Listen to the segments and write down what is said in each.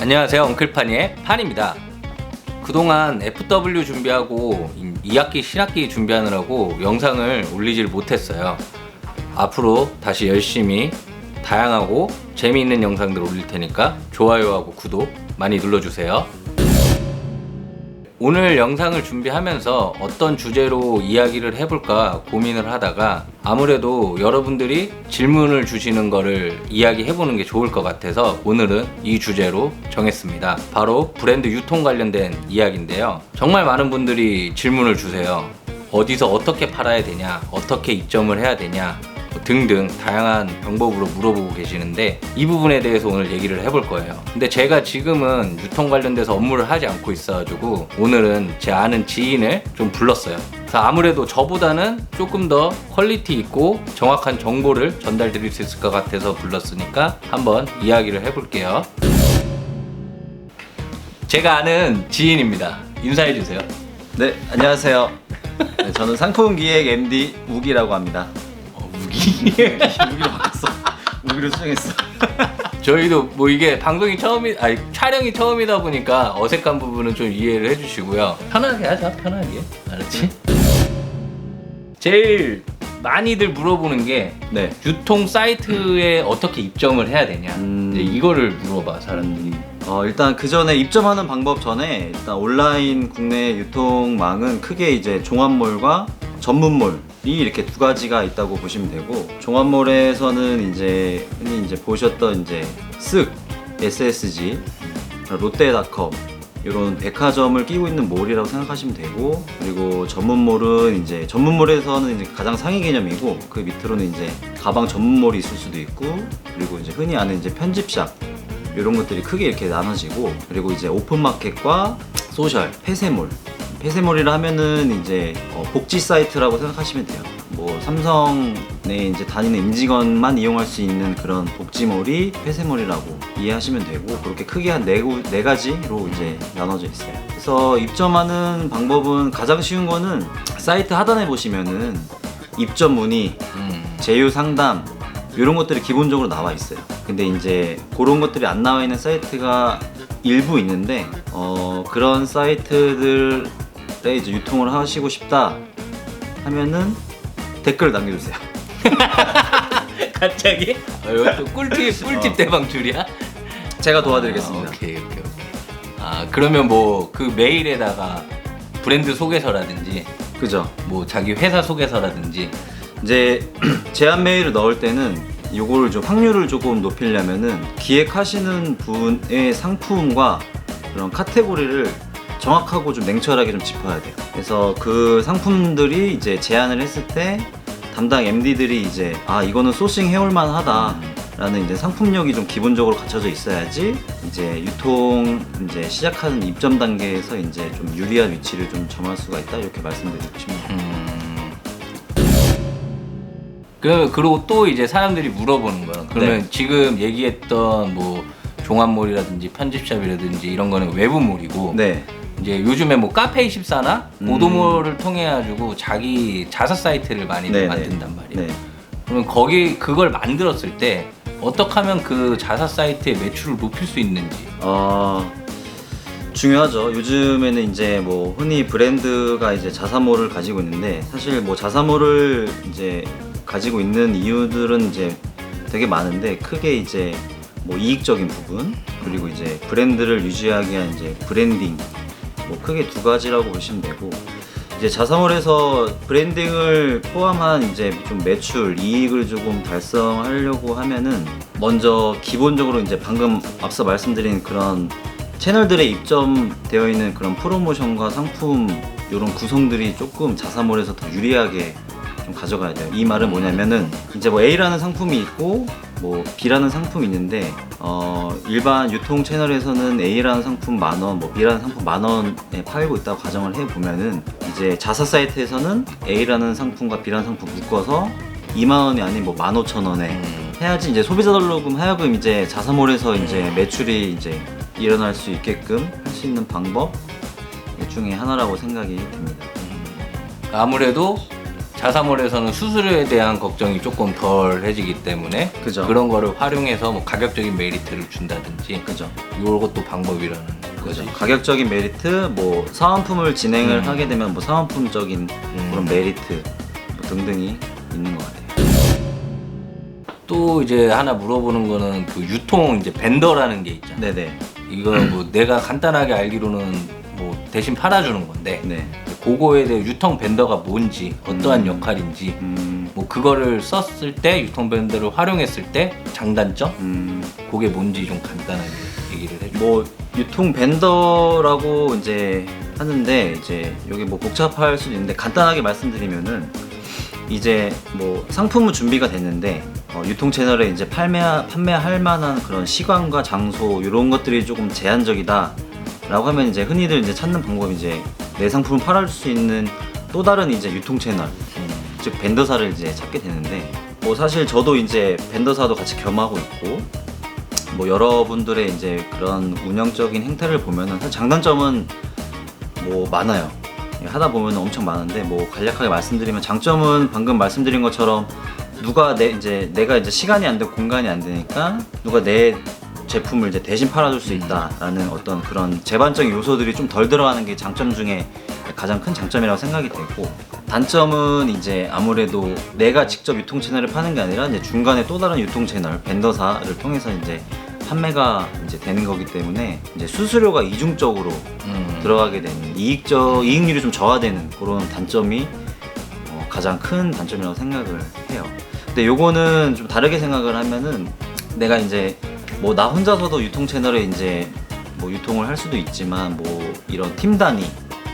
안녕하세요, 엉클파니의 판입니다. 그동안 FW 준비하고 2학기 신학기 준비하느라고 영상을 올리질 못했어요. 앞으로 다시 열심히 다양하고 재미있는 영상들 올릴 테니까 좋아요하고 구독 많이 눌러주세요. 오늘 영상을 준비하면서 어떤 주제로 이야기를 해볼까 고민을 하다가 아무래도 여러분들이 질문을 주시는 거를 이야기해보는 게 좋을 것 같아서 오늘은 이 주제로 정했습니다. 바로 브랜드 유통 관련된 이야기인데요. 정말 많은 분들이 질문을 주세요. 어디서 어떻게 팔아야 되냐, 어떻게 입점을 해야 되냐 등등 다양한 방법으로 물어보고 계시는데 이 부분에 대해서 오늘 얘기를 해볼 거예요. 근데 제가 지금은 유통 관련돼서 업무를 하지 않고 있어가지고 오늘은 제 아는 지인을 좀 불렀어요. 그래서 아무래도 저보다는 조금 더 퀄리티 있고 정확한 정보를 전달 드릴 수 있을 것 같아서 불렀으니까 한번 이야기를 해볼게요. 제가 아는 지인입니다. 인사해주세요. 네, 안녕하세요. 네, 저는 상품기획 MD 우기라고 합니다. 우기로 바꿨어. 우기로 수정했어. 저희도 뭐 이게 방송이 촬영이 처음이다 보니까 어색한 부분은 좀 이해를 해주시고요. 편하게 하자, 편하게. 알았지? 제일 많이들 물어보는 게 네. 유통 사이트에 어떻게 입점을 해야 되냐. 이제 이거를 물어봐 사람들이. 일단 그 전에 입점하는 방법 전에 일단 온라인 국내 유통망은 크게 이제 종합몰과 전문몰이 이렇게 두 가지가 있다고 보시면 되고, 종합몰에서는 이제 흔히 이제 보셨던 이제 쓱, SSG, 롯데닷컴 이런 백화점을 끼고 있는 몰이라고 생각하시면 되고, 그리고 전문몰은 이제 전문몰에서는 이제 가장 상위 개념이고 그 밑으로는 이제 가방 전문몰이 있을 수도 있고, 그리고 이제 흔히 아는 이제 편집샵 이런 것들이 크게 이렇게 나눠지고, 그리고 이제 오픈마켓과 소셜, 폐쇄몰이라 하면은 이제 복지 사이트라고 생각하시면 돼요. 뭐 삼성에 이제 다니는 임직원만 이용할 수 있는 그런 복지몰이 폐쇄몰이라고 이해하시면 되고, 그렇게 크게 한 네 가지로 이제 나눠져 있어요. 그래서 입점하는 방법은 가장 쉬운 거는 사이트 하단에 보시면은 입점 문의, 제휴 상담 이런 것들이 기본적으로 나와 있어요. 근데 이제 그런 것들이 안 나와 있는 사이트가 일부 있는데, 그런 사이트들에 이제 유통을 하시고 싶다 하면은 댓글 남겨주세요. 갑자기? 이것도 꿀팁 대방출이야? 제가 도와드리겠습니다. 오케이. 그러면 뭐 그 메일에다가 브랜드 소개서라든지 그죠? 뭐 자기 회사 소개서라든지 이제 제안 메일을 넣을 때는 요거를 좀 확률을 조금 높이려면은 기획하시는 분의 상품과 그런 카테고리를 정확하고 좀 냉철하게 좀 짚어야 돼요. 그래서 그 상품들이 이제 제안을 했을 때 담당 MD들이 이제 이거는 소싱 해올만 하다라는 이제 상품력이 좀 기본적으로 갖춰져 있어야지 이제 유통 이제 시작하는 입점 단계에서 이제 좀 유리한 위치를 좀 점할 수가 있다, 이렇게 말씀드리고 싶네요. 그리고 또 이제 사람들이 물어보는 거야. 그러면 네. 지금 얘기했던 뭐 종합몰이라든지 편집샵이라든지 이런 거는 외부몰이고, 네. 이제 요즘에 뭐 카페24나 오도몰을 통해 가지고 자기 자사 사이트를 많이들 만든단 말이에요. 네. 그러면 그걸 만들었을 때 어떻게 하면 그 자사 사이트의 매출을 높일 수 있는지. 중요하죠. 요즘에는 이제 뭐 흔히 브랜드가 이제 자사몰을 가지고 있는데, 사실 뭐 자사몰을 이제 가지고 있는 이유들은 이제 되게 많은데, 크게 이제 뭐 이익적인 부분, 그리고 이제 브랜드를 유지하기 위한 이제 브랜딩, 뭐 크게 두 가지라고 보시면 되고, 이제 자사몰에서 브랜딩을 포함한 이제 좀 매출, 이익을 조금 달성하려고 하면은 먼저 기본적으로 이제 방금 앞서 말씀드린 그런 채널들에 입점되어 있는 그런 프로모션과 상품 이런 구성들이 조금 자사몰에서 더 유리하게 좀 가져가야 돼요. 이 말은 뭐냐면은 이제 뭐 A라는 상품이 있고 뭐 B라는 상품이 있는데, 일반 유통 채널에서는 A라는 상품 10,000원, 뭐 B라는 상품 10,000원에 팔고 있다고 가정을 해보면은, 이제 자사 사이트에서는 A라는 상품과 B라는 상품 묶어서 20,000원이 아닌 뭐 15,000원에 해야지 이제 소비자들로 하여금 이제 자사몰에서 이제 매출이 이제 일어날 수 있게끔 할 수 있는 방법 중에 하나라고 생각이 듭니다. 아무래도 자사몰에서는 수수료에 대한 걱정이 조금 덜해지기 때문에 그죠. 그런 거를 활용해서 뭐 가격적인 메리트를 준다든지 그죠. 이것도 방법이라는 거지. 가격적인 메리트, 뭐 사은품을 진행을 하게 되면 뭐 사은품적인 그런 메리트 뭐 등등이 있는 것 같아요. 또 이제 하나 물어보는 거는 그 유통 이제 벤더라는 게 있잖아. 네네. 이거 뭐 내가 간단하게 알기로는 뭐 대신 팔아주는 건데 네. 그거에 대해 유통 벤더가 뭔지 어떠한 역할인지 뭐 그거를 썼을 때 유통 벤더를 활용했을 때 장단점 그게 뭔지 좀 간단하게 얘기를 해줘. 뭐 유통 벤더라고 이제 하는데 이제 여기 뭐 복잡할 수도 있는데 간단하게 말씀드리면은 이제 뭐 상품은 준비가 됐는데 유통 채널에 이제 판매할 만한 그런 시간과 장소 이런 것들이 조금 제한적이다 라고 하면 이제 흔히들 이제 찾는 방법이 이제 내 상품을 팔아줄 수 있는 또 다른 이제 유통 채널 즉 벤더사를 이제 찾게 되는데 뭐 사실 저도 이제 벤더사도 같이 겸하고 있고 뭐 여러분들의 이제 그런 운영적인 행태를 보면은 사실 장단점은 뭐 많아요. 하다 보면 엄청 많은데 뭐 간략하게 말씀드리면 장점은 방금 말씀드린 것처럼 누가 내가 이제 시간이 안 되고 공간이 안 되니까 누가 내 제품을 이제 대신 팔아줄 수 있다라는 어떤 그런 제반적인 요소들이 좀 덜 들어가는 게 장점 중에 가장 큰 장점이라고 생각이 되고 단점은 이제 아무래도 내가 직접 유통 채널을 파는 게 아니라 이제 중간에 또 다른 유통 채널 벤더사를 통해서 이제 판매가 이제 되는 거기 때문에 이제 수수료가 이중적으로 들어가게 되는 이익률이 좀 저하되는 그런 단점이 가장 큰 단점이라고 생각을 해요. 근데 요거는 좀 다르게 생각을 하면은 내가 이제 뭐 나 혼자서도 유통 채널에 이제 뭐 유통을 할 수도 있지만 뭐 이런 팀 단위,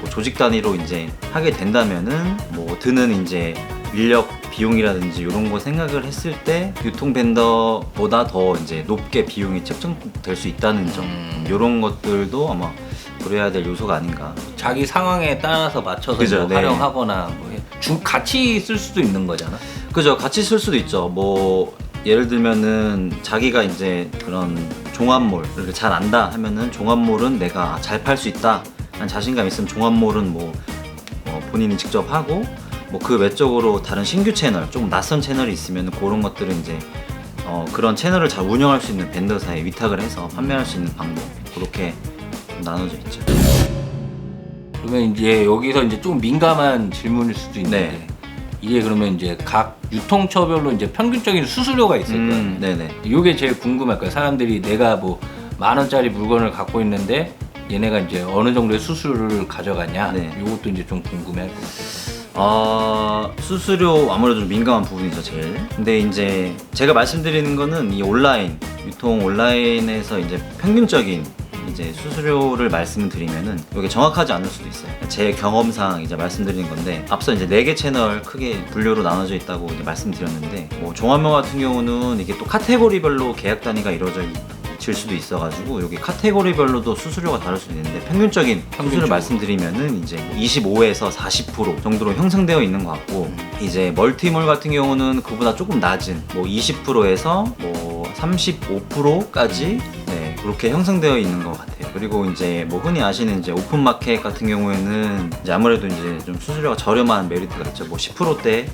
뭐 조직 단위로 이제 하게 된다면은 뭐 드는 이제 인력 비용이라든지 이런 거 생각을 했을 때 유통 벤더보다 더 이제 높게 비용이 책정될 수 있다는 점 이런 것들도 아마 고려해야 될 요소가 아닌가. 자기 상황에 따라서 맞춰서 그죠, 뭐 네. 활용하거나 뭐 같이 쓸 수도 있는 거잖아. 그죠. 같이 쓸 수도 있죠. 뭐 예를 들면은 자기가 이제 그런 종합몰을 잘 안다 하면은 종합몰은 내가 잘 팔 수 있다 라는 자신감 있으면 종합몰은 뭐 본인이 직접 하고 뭐 그 외적으로 다른 신규 채널 조금 낯선 채널이 있으면 그런 것들은 이제 그런 채널을 잘 운영할 수 있는 벤더사에 위탁을 해서 판매할 수 있는 방법 그렇게 좀 나눠져 있죠. 그러면 이제 여기서 이제 좀 민감한 질문일 수도 있는데 네. 이게 그러면 이제 각 유통처별로 이제 평균적인 수수료가 있을 거예요. 네네. 이게 제일 궁금할 거예요. 사람들이 내가 뭐 10,000원짜리 물건을 갖고 있는데 얘네가 이제 어느 정도의 수수료를 가져가냐. 네. 이것도 이제 좀 궁금해할 것 같아요. 수수료 아무래도 좀 민감한 부분이죠 제일. 근데 이제 제가 말씀드리는 거는 이 온라인 유통 온라인에서 이제 평균적인 이제 수수료를 말씀을 드리면은 이게 정확하지 않을 수도 있어요. 제 경험상 이제 말씀드리는 건데 앞서 이제 4개 채널 크게 분류로 나눠져 있다고 이제 말씀드렸는데 뭐 종합몰 같은 경우는 이게 또 카테고리별로 계약 단위가 이루어질 수도 있어가지고 여기 카테고리별로도 수수료가 다를 수도 있는데 평균적인 수수료를 말씀드리면은 이제 25에서 40% 정도로 형성되어 있는 것 같고 이제 멀티몰 같은 경우는 그보다 조금 낮은 뭐 20%에서 뭐 35%까지 그렇게 형성되어 있는 것 같아요. 그리고 이제 뭐 흔히 아시는 이제 오픈마켓 같은 경우에는 이제 아무래도 이제 좀 수수료가 저렴한 메리트가 있죠. 뭐 10%대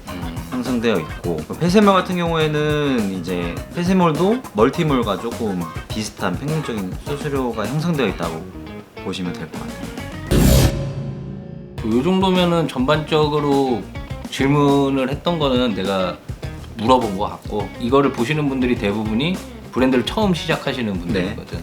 형성되어 있고 폐쇄몰 같은 경우에는 이제 폐쇄몰도 멀티몰과 조금 비슷한 평균적인 수수료가 형성되어 있다고 보시면 될 것 같아요. 이 정도면은 전반적으로 질문을 했던 거는 내가 물어본 것 같고 이거를 보시는 분들이 대부분이 브랜드를 처음 시작하시는 분들이거든.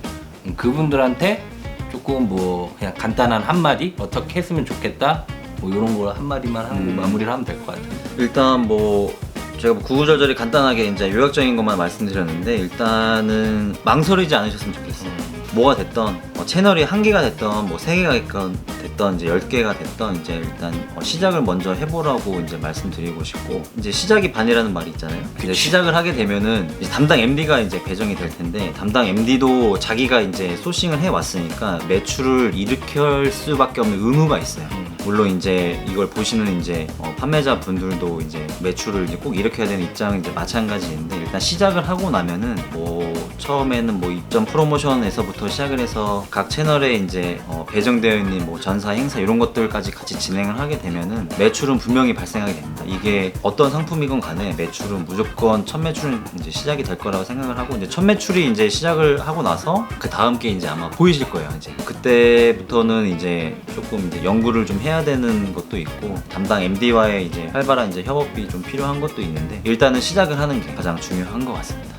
그분들한테 조금 뭐 그냥 간단한 한마디 어떻게 했으면 좋겠다 뭐 이런 거 한마디만 하고 마무리를 하면 될 것 같아요. 일단 뭐 제가 뭐 구구절절히 간단하게 이제 요약적인 것만 말씀드렸는데 일단은 망설이지 않으셨으면 좋겠어요. 뭐가 됐던 채널이 1개가 됐던 뭐 3개가 됐던 이제 10개가 됐던 이제 일단 시작을 먼저 해보라고 이제 말씀드리고 싶고 이제 시작이 반이라는 말이 있잖아요. 이제 시작을 하게 되면은 이제 담당 MD가 이제 배정이 될 텐데 담당 MD도 자기가 이제 소싱을 해왔으니까 매출을 일으킬 수밖에 없는 의무가 있어요. 물론 이제 이걸 보시는 이제 판매자 분들도 이제 매출을 이제 꼭 일으켜야 되는 입장은 이제 마찬가지인데 일단 시작을 하고 나면은 뭐 처음에는 뭐 입점 프로모션에서부터 시작을 해서 각 채널에 이제 배정되어 있는 뭐 전사 행사 이런 것들까지 같이 진행을 하게 되면은 매출은 분명히 발생하게 됩니다. 이게 어떤 상품이건 간에 매출은 무조건 첫 매출은 이제 시작이 될 거라고 생각을 하고, 이제 첫 매출이 이제 시작을 하고 나서 그 다음 게 이제 아마 보이실 거예요. 이제 그때부터는 이제 조금 이제 연구를 좀 해야 되는 것도 있고, 담당 MD와의 이제 활발한 이제 협업이 좀 필요한 것도 있는데, 일단은 시작을 하는 게 가장 중요한 것 같습니다.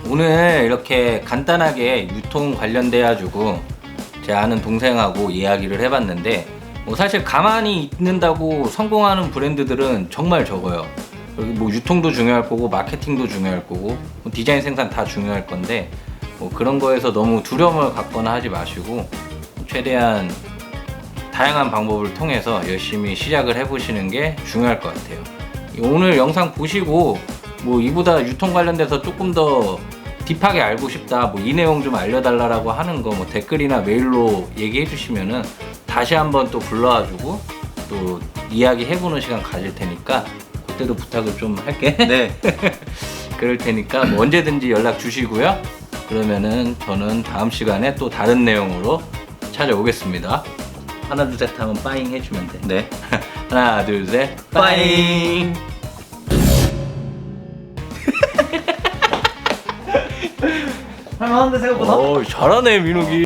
오늘 이렇게 간단하게 유통 관련돼 가지고 제 아는 동생하고 이야기를 해봤는데, 뭐 사실 가만히 있는다고 성공하는 브랜드들은 정말 적어요. 여기 뭐 유통도 중요할 거고 마케팅도 중요할 거고 뭐 디자인 생산 다 중요할 건데, 뭐 그런 거에서 너무 두려움을 갖거나 하지 마시고 최대한 다양한 방법을 통해서 열심히 시작을 해보시는 게 중요할 것 같아요. 오늘 영상 보시고 뭐 이보다 유통 관련돼서 조금 더 딥하게 알고 싶다, 뭐 이 내용 좀 알려달라고 하는 거 뭐 댓글이나 메일로 얘기해 주시면은 다시 한번 또 불러가지고 또 이야기 해보는 시간 가질 테니까 그때도 부탁을 좀 할게. 네. 그럴 테니까 뭐 언제든지 연락 주시고요. 그러면은 저는 다음 시간에 또 다른 내용으로 찾아오겠습니다. 하나 둘 셋 하면 빠잉 해주면 돼. 네. 하나 둘 셋 빠잉. 할만한데 생각보다? 오 잘하네 민욱이.